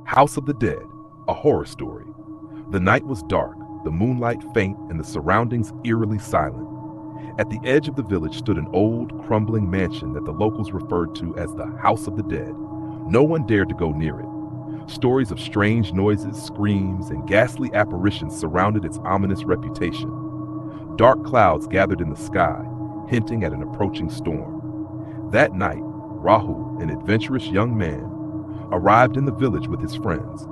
House of the Dead, a horror story. The night was dark, the moonlight faint, and the surroundings eerily silent. At the edge of the village stood an old, crumbling mansion that the locals referred to as the House of the Dead. No one dared to go near it. Stories of strange noises, screams, and ghastly apparitions surrounded its ominous reputation. Dark clouds gathered in the sky, hinting at an approaching storm. That night, Rahul, an adventurous young man, arrived in the village with his friends.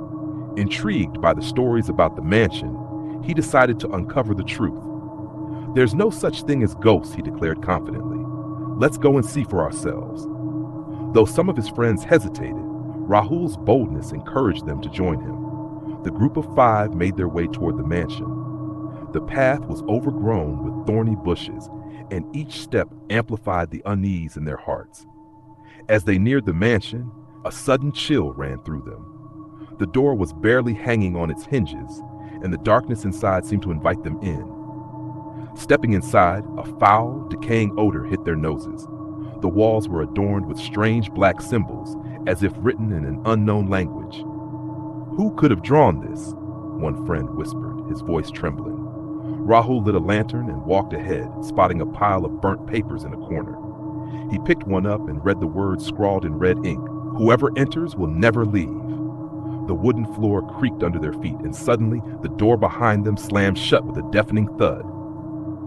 Intrigued by the stories about the mansion, he decided to uncover the truth. "There's no such thing as ghosts," he declared confidently. "Let's go and see for ourselves." Though some of his friends hesitated, Rahul's boldness encouraged them to join him. The group of 5 made their way toward the mansion. The path was overgrown with thorny bushes, and each step amplified the unease in their hearts. As they neared the mansion, a sudden chill ran through them. The door was barely hanging on its hinges, and the darkness inside seemed to invite them in. Stepping inside, a foul, decaying odor hit their noses. The walls were adorned with strange black symbols, as if written in an unknown language. "Who could have drawn this?" one friend whispered, his voice trembling. Rahul lit a lantern and walked ahead, spotting a pile of burnt papers in a corner. He picked one up and read the words scrawled in red ink: "Whoever enters will never leave." The wooden floor creaked under their feet, and suddenly the door behind them slammed shut with a deafening thud.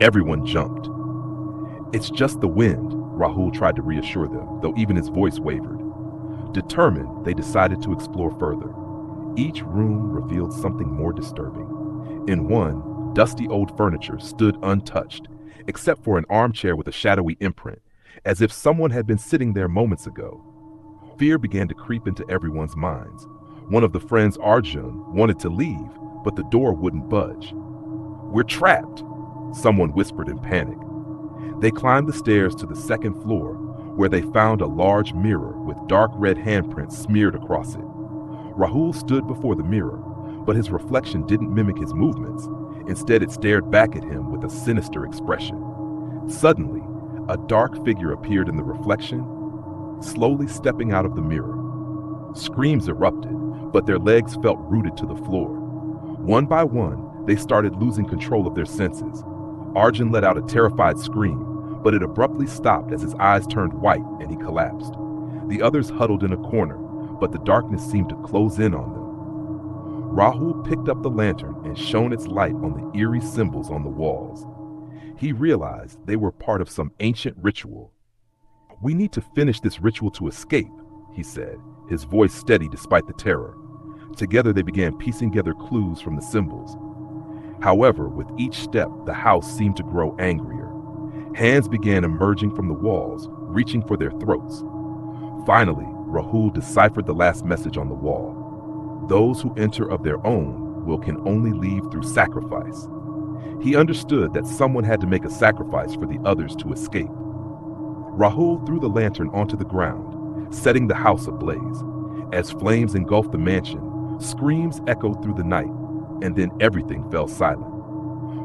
Everyone jumped. "It's just the wind," Rahul tried to reassure them, though even his voice wavered. Determined, they decided to explore further. Each room revealed something more disturbing. In one, dusty old furniture stood untouched, except for an armchair with a shadowy imprint, as if someone had been sitting there moments ago. Fear began to creep into everyone's minds. One of the friends, Arjun, wanted to leave, but the door wouldn't budge. "We're trapped," someone whispered in panic. They climbed the stairs to the second floor, where they found a large mirror with dark red handprints smeared across it. Rahul stood before the mirror, but his reflection didn't mimic his movements. Instead, it stared back at him with a sinister expression. Suddenly, a dark figure appeared in the reflection, slowly stepping out of the mirror. Screams erupted, but their legs felt rooted to the floor. One by one, they started losing control of their senses. Arjun let out a terrified scream, but it abruptly stopped as his eyes turned white and he collapsed. The others huddled in a corner, but the darkness seemed to close in on them. Rahul picked up the lantern and shone its light on the eerie symbols on the walls. He realized they were part of some ancient ritual. "We need to finish this ritual to escape," he said, his voice steady despite the terror. Together they began piecing together clues from the symbols. However, with each step, the house seemed to grow angrier. Hands began emerging from the walls, reaching for their throats. Finally, Rahul deciphered the last message on the wall. "Those who enter of their own will can only leave through sacrifice." He understood that someone had to make a sacrifice for the others to escape. Rahul threw the lantern onto the ground, setting the house ablaze. As flames engulfed the mansion, screams echoed through the night, and then everything fell silent.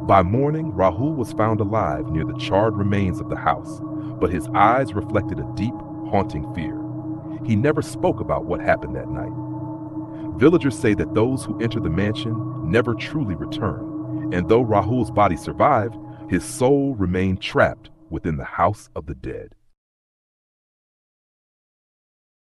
By morning, Rahul was found alive near the charred remains of the house, but his eyes reflected a deep, haunting fear. He never spoke about what happened that night. Villagers say that those who enter the mansion never truly return, and though Rahul's body survived, his soul remained trapped within the House of the Dead.